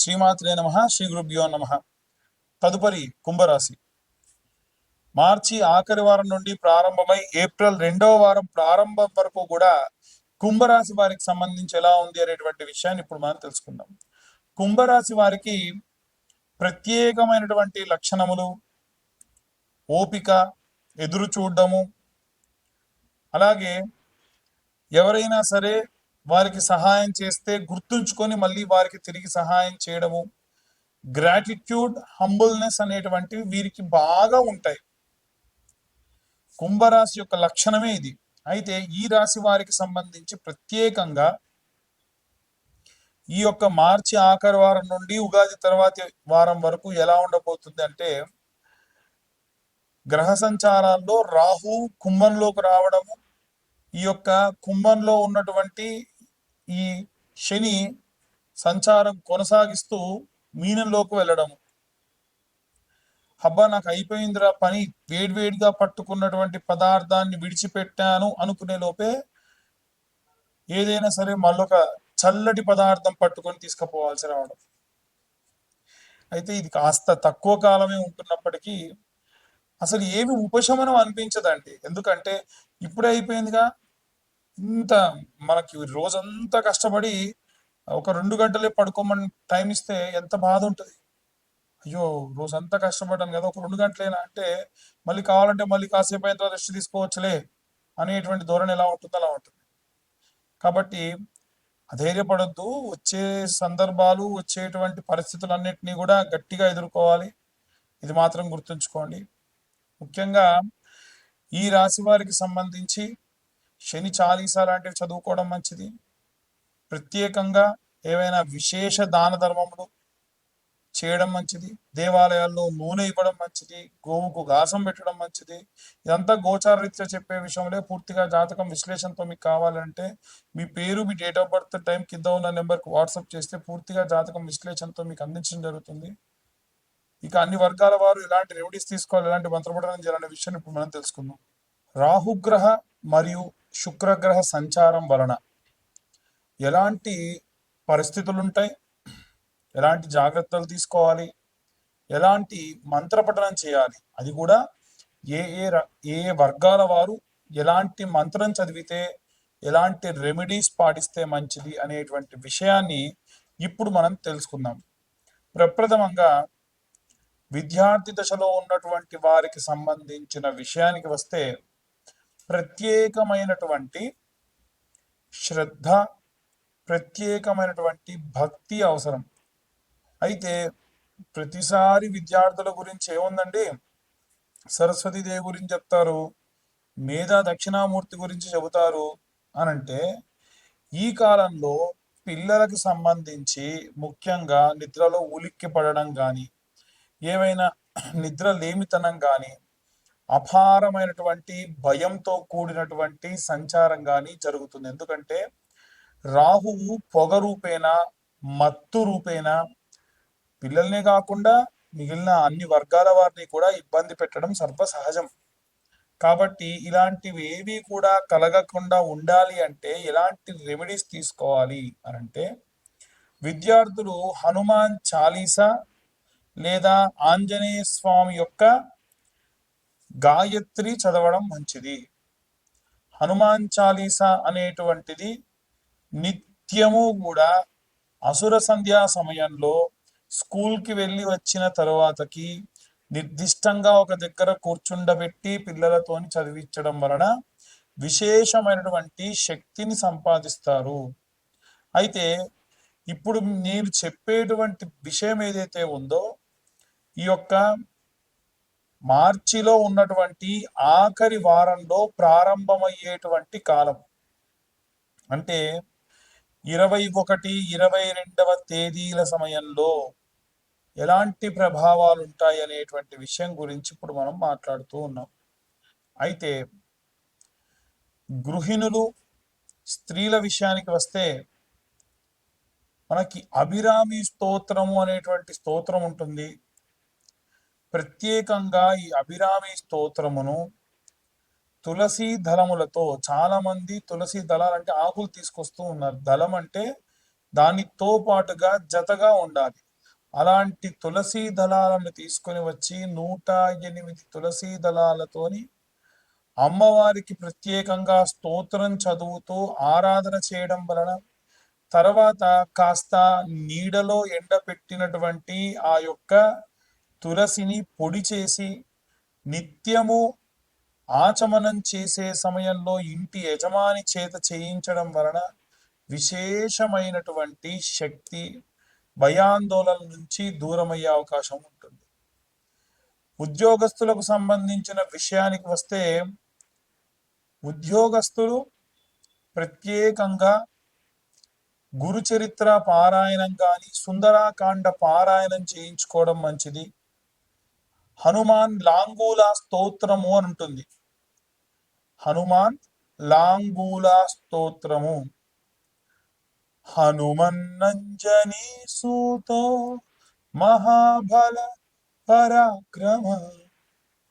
శ్రీమాత్రే నమః. శ్రీ గురుభ్యో నమః. తదుపరి కుంభరాశి. మార్చి ఆఖరి వారం నుండి ప్రారంభమై ఏప్రిల్ 2వ వారం ప్రారంభం వరకు కూడా కుంభరాశి వారికి సంబంధించి ఎలా ఉంది అనేటువంటి విషయాన్ని ఇప్పుడు మనం తెలుసుకుందాం. కుంభరాశి వారికి ప్రత్యేకమైనటువంటి లక్షణములు, ఓపిక, ఎదురు చూడడము, అలాగే ఎవరైనా సరే వారికి సహాయం చేస్తే గుర్తుంచుకొని మళ్ళీ వారికి తిరిగి సహాయం చేయడము, గ్రాటిట్యూడ్, హంబుల్నెస్ అనేటువంటివి వీరికి బాగా ఉంటాయి. కుంభరాశి యొక్క లక్షణమే ఇది. అయితే ఈ రాశి వారికి సంబంధించి ప్రత్యేకంగా ఈ యొక్క మార్చి ఆఖరి వారం నుండి ఉగాది తర్వాతి వారం వరకు ఎలా ఉండబోతుంది అంటే, గ్రహ సంచారాల్లో రాహు కుంభంలోకి రావడము, ఈ యొక్క కుంభంలో ఉన్నటువంటి ఈ శని సంచారం కొనసాగిస్తూ మీనంలోకి వెళ్ళడము. హబ్బా, నాకు అయిపోయిందిరా పని, వేడివేడిగా పట్టుకున్నటువంటి పదార్థాన్ని విడిచిపెట్టాను అనుకునే లోపే ఏదైనా సరే మళ్ళొక చల్లటి పదార్థం పట్టుకొని తీసుకుపోవాల్సి రావడం. అయితే ఇది కాస్త తక్కువ కాలమే ఉంటున్నప్పటికీ అసలు ఏమి ఉపశమనం అనిపించదండి. ఎందుకంటే ఇప్పుడే అయిపోయిందిగా, ఇంత మనకి రోజంతా కష్టపడి ఒక 2 గంటలే పడుకోమని టైం ఇస్తే ఎంత బాధ ఉంటుంది. అయ్యో, రోజంతా కష్టపడ్డాను కదా, ఒక 2 గంటలేనా అంటే మళ్ళీ కావాలంటే మళ్ళీ కాసేపు అయిన తర్వాత రెస్ట్ తీసుకోవచ్చులే అనేటువంటి ధోరణి ఎలా ఉంటుందో అలా ఉంటుంది. కాబట్టి అధైర్యపడొద్దు. వచ్చే సందర్భాలు, వచ్చేటువంటి పరిస్థితులన్నింటినీ కూడా గట్టిగా ఎదుర్కోవాలి. ఇది మాత్రం గుర్తుంచుకోండి. ముఖ్యంగా ఈ రాశి వారికి సంబంధించి శని చాలీసా లాంటివి చదువుకోవడం మంచిది. ప్రత్యేకంగా ఏవైనా విశేష దాన ధర్మములు చేయడం మంచిది. దేవాలయాల్లో నూనె ఇవ్వడం మంచిది. గోవుకు గాసం పెట్టడం మంచిది. ఇదంతా గోచారరీత్యా చెప్పే విషయంలో పూర్తిగా జాతకం విశ్లేషణతో మీకు కావాలంటే మీ పేరు, మీ డేట్ ఆఫ్ బర్త్, టైం కింద ఉన్న నెంబర్కి వాట్సాప్ చేస్తే పూర్తిగా జాతకం విశ్లేషణతో మీకు అందించడం జరుగుతుంది. ఇక అన్ని వర్గాల వారు ఎలాంటి రెమెడీస్ తీసుకోవాలి, ఎలాంటి మంత్రపఠనం చేయాలనే విషయాన్ని ఇప్పుడు మనం తెలుసుకుందాం. రాహుగ్రహ మరియు శుక్రగ్రహ సంచారం వలన ఎలాంటి పరిస్థితులు ఉంటాయి, ఎలాంటి జాగ్రత్తలు తీసుకోవాలి, ఎలాంటి మంత్రపఠనం చేయాలి, అది కూడా ఏ ఏ ఏ వర్గాల వారు ఎలాంటి మంత్రం చదివితే ఎలాంటి రెమెడీస్ పాటిస్తే మంచిది అనేటువంటి విషయాన్ని ఇప్పుడు మనం తెలుసుకుందాం. ప్రప్రథమంగా విద్యార్థి దశలో ఉన్నటువంటి వారికి సంబంధించిన విషయానికి వస్తే ప్రత్యేకమైనటువంటి శ్రద్ధ, ప్రత్యేకమైనటువంటి భక్తి అవసరం. అయితే ప్రతిసారి విద్యార్థుల గురించి ఏముందండి, సరస్వతీదేవి గురించి చెప్తారు, మేధా దక్షిణామూర్తి గురించి చెబుతారు అనంటే, ఈ కాలంలో పిల్లలకు సంబంధించి ముఖ్యంగా నిద్రలో ఉలిక్కి పడడం కానీ, ఏమైనా నిద్ర లేమితనం కానీ, అపారమైనటువంటి భయంతో కూడినటువంటి సంచారం కానీ జరుగుతుంది. ఎందుకంటే రాహువు పొగ రూపేణ, మత్తు రూపేణ పిల్లల్నే కాకుండా మిగిలిన అన్ని వర్గాల వారిని కూడా ఇబ్బంది పెట్టడం సర్వసహజం. కాబట్టి ఇలాంటివి ఏవి కూడా కలగకుండా ఉండాలి అంటే ఎలాంటి రెమెడీస్ తీసుకోవాలి అనంటే, విద్యార్థులు హనుమాన్ చాలీసా లేదా ఆంజనేయ స్వామి యొక్క గాయత్రి చదవడం మంచిది. హనుమాన్ చాలీసా అనేటువంటిది నిత్యము కూడా అసుర సంధ్యా సమయంలో స్కూల్కి వెళ్ళి వచ్చిన తరువాతకి నిర్దిష్టంగా ఒక దగ్గర కూర్చుండబెట్టి పిల్లలతోని చదివించడం వలన విశేషమైనటువంటి శక్తిని సంపాదిస్తారు. అయితే ఇప్పుడు నేను చెప్పేటువంటి విషయం ఏదైతే ఉందో, ఈ యొక్క మార్చిలో ఉన్నటువంటి ఆఖరి వారంలో ప్రారంభమయ్యేటువంటి కాలం అంటే 21, 22వ తేదీల సమయంలో ఎలాంటి ప్రభావాలు ఉంటాయి అనేటువంటి విషయం గురించి ఇప్పుడు మనం మాట్లాడుతూ ఉన్నాం. అయితే గృహిణులు, స్త్రీల విషయానికి వస్తే మనకి అభిరామి స్తోత్రము అనేటువంటి స్తోత్రం ఉంటుంది. ప్రత్యేకంగా ఈ అభిరామి స్తోత్రమును తులసి దళములతో, చాలా మంది తులసి దళాలంటే ఆకులు తీసుకొస్తూ ఉన్నారు. దళం అంటే దానితో పాటుగా జతగా ఉండాలి. అలాంటి తులసీ దళాలను తీసుకొని వచ్చి 108 తులసీ దళాలతోని అమ్మవారికి ప్రత్యేకంగా స్తోత్రం చదువుతూ ఆరాధన చేయడం వలన, తర్వాత కాస్త నీడలో ఎండపెట్టినటువంటి ఆ యొక్క తులసిని పొడి చేసి నిత్యము ఆచమనం చేసే సమయంలో ఇంటి యజమాని చేత చేయించడం వలన విశేషమైనటువంటి శక్తి, భయాందోళన నుంచి దూరమయ్యే అవకాశం ఉంటుంది. ఉద్యోగస్తులకు సంబంధించిన విషయానికి వస్తే, ఉద్యోగస్తులు ప్రత్యేకంగా గురుచరిత్ర పారాయణం కానీ, సుందరాకాండ పారాయణం చేయించుకోవడం మంచిది. హనుమాన్ లాంగూల స్తోత్రము అని ఉంటుంది. హనుమాన్ లాంగూల స్తోత్రము. హనుమన్నంజనీ సూతో మహాబల పరాక్రమ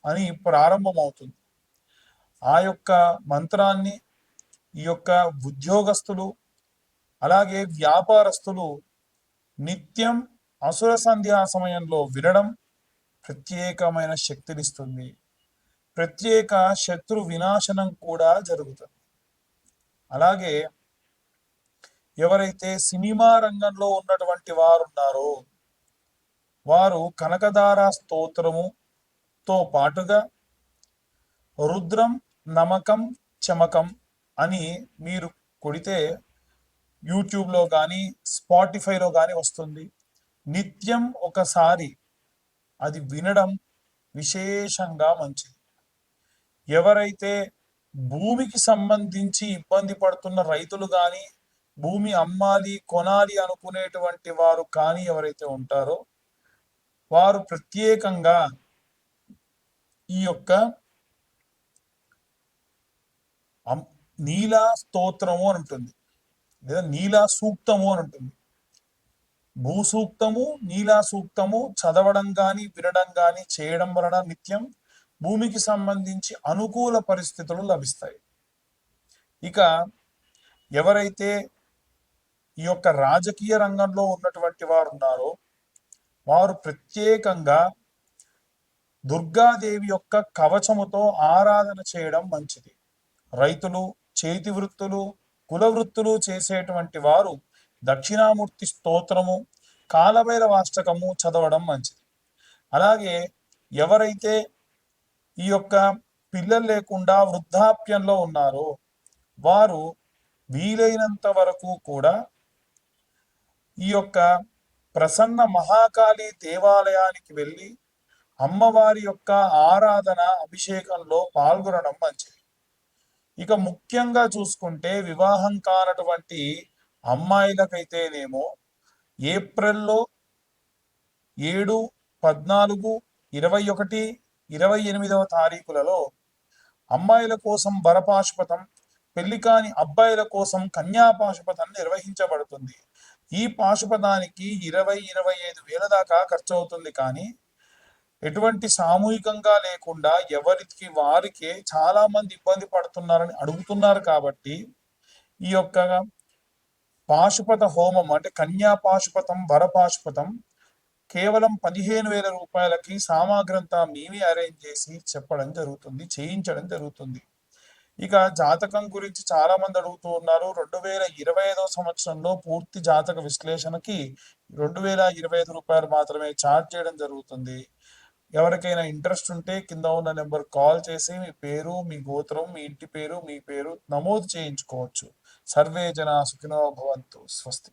అని ప్రారంభమవుతుంది. ఆ యొక్క మంత్రాన్ని ఈ యొక్క ఉద్యోగస్తులు అలాగే వ్యాపారస్తులు నిత్యం అసుర సంధ్యా సమయంలో వినడం ప్రత్యేకమైన శక్తినిస్తుంది. ప్రత్యేక శత్రు వినాశనం కూడా జరుగుతుంది. అలాగే ఎవరైతే సినిమా రంగంలో ఉన్నటువంటి వారు ఉన్నారో వారు కనకదార స్తోత్రముతో పాటుగా రుద్రం నమకం చమకం అని మీరు కొడితే యూట్యూబ్లో కానీ స్పాటిఫైలో కానీ వస్తుంది. నిత్యం ఒకసారి అది వినడం విశేషంగా మంచిది. ఎవరైతే భూమికి సంబంధించి ఇబ్బంది పడుతున్న రైతులు కానీ, భూమి అమ్మాలి కొనాలి అనుకునేటువంటి వారు కానీ ఎవరైతే ఉంటారో వారు ప్రత్యేకంగా ఈ యొక్క నీలా స్తోత్రము అని ఉంటుంది, లేదా నీలా సూక్తము అని ఉంటుంది. భూసూక్తము, నీలా సూక్తము చదవడం కానీ వినడం కానీ చేయడం వలన నిత్యం భూమికి సంబంధించి అనుకూల పరిస్థితులు లభిస్తాయి. ఇక ఎవరైతే ఈ యొక్క రాజకీయ రంగంలో ఉన్నటువంటి వారు ఉన్నారో వారు ప్రత్యేకంగా దుర్గాదేవి యొక్క కవచముతో ఆరాధన చేయడం మంచిది. రైతులు, చేతి వృత్తులు, కుల వృత్తులు చేసేటువంటి వారు దక్షిణామూర్తి స్తోత్రము, కాలభైరవాష్టకము చదవడం మంచిది. అలాగే ఎవరైతే ఈ యొక్క పిల్లలు లేకుండా వృద్ధాప్యంలో ఉన్నారో వారు వీలైనంత వరకు కూడా ఈ యొక్క ప్రసన్న మహాకాళి దేవాలయానికి వెళ్ళి అమ్మవారి యొక్క ఆరాధన అభిషేకంలో పాల్గొనడం మంచిది. ఇక ముఖ్యంగా చూసుకుంటే వివాహం కానటువంటి అమ్మాయిలకైతేనేమో ఏప్రిల్లో 7, 14, 21, 28వ తారీఖులలో అమ్మాయిల కోసం వరపాశుపతం, పెళ్లి కాని అబ్బాయిల కోసం కన్యాపాశుపతం నిర్వహించబడుతుంది. ఈ పాశుపతానికి 20-25 వేల దాకా ఖర్చు అవుతుంది. కానీ ఎటువంటి సామూహికంగా లేకుండా ఎవరికి వారికే చాలా మంది ఇబ్బంది పడుతున్నారని అడుగుతున్నారు. కాబట్టి ఈ యొక్క పాశుపత హోమం అంటే కన్యా పాశుపతం, వరపాశుపతం కేవలం 15,000 రూపాయలకి సామాగ్రంతా మేమే అరేంజ్ చేసి చెప్పడం జరుగుతుంది, చేయించడం జరుగుతుంది. ఇక జాతకం గురించి చాలా మంది అడుగుతూ ఉన్నారు. 2025వ సంవత్సరంలో పూర్తి జాతక విశ్లేషణకి 2025 రూపాయలు మాత్రమే ఛార్జ్ చేయడం జరుగుతుంది. ఎవరికైనా ఇంట్రెస్ట్ ఉంటే కింద ఉన్న నెంబర్ కాల్ చేసి మీ పేరు, మీ గోత్రం, మీ ఇంటి పేరు, మీ పేరు నమోదు చేయించుకోవచ్చు. సర్వే జనా సుఖినో భవంతు. స్వస్తి.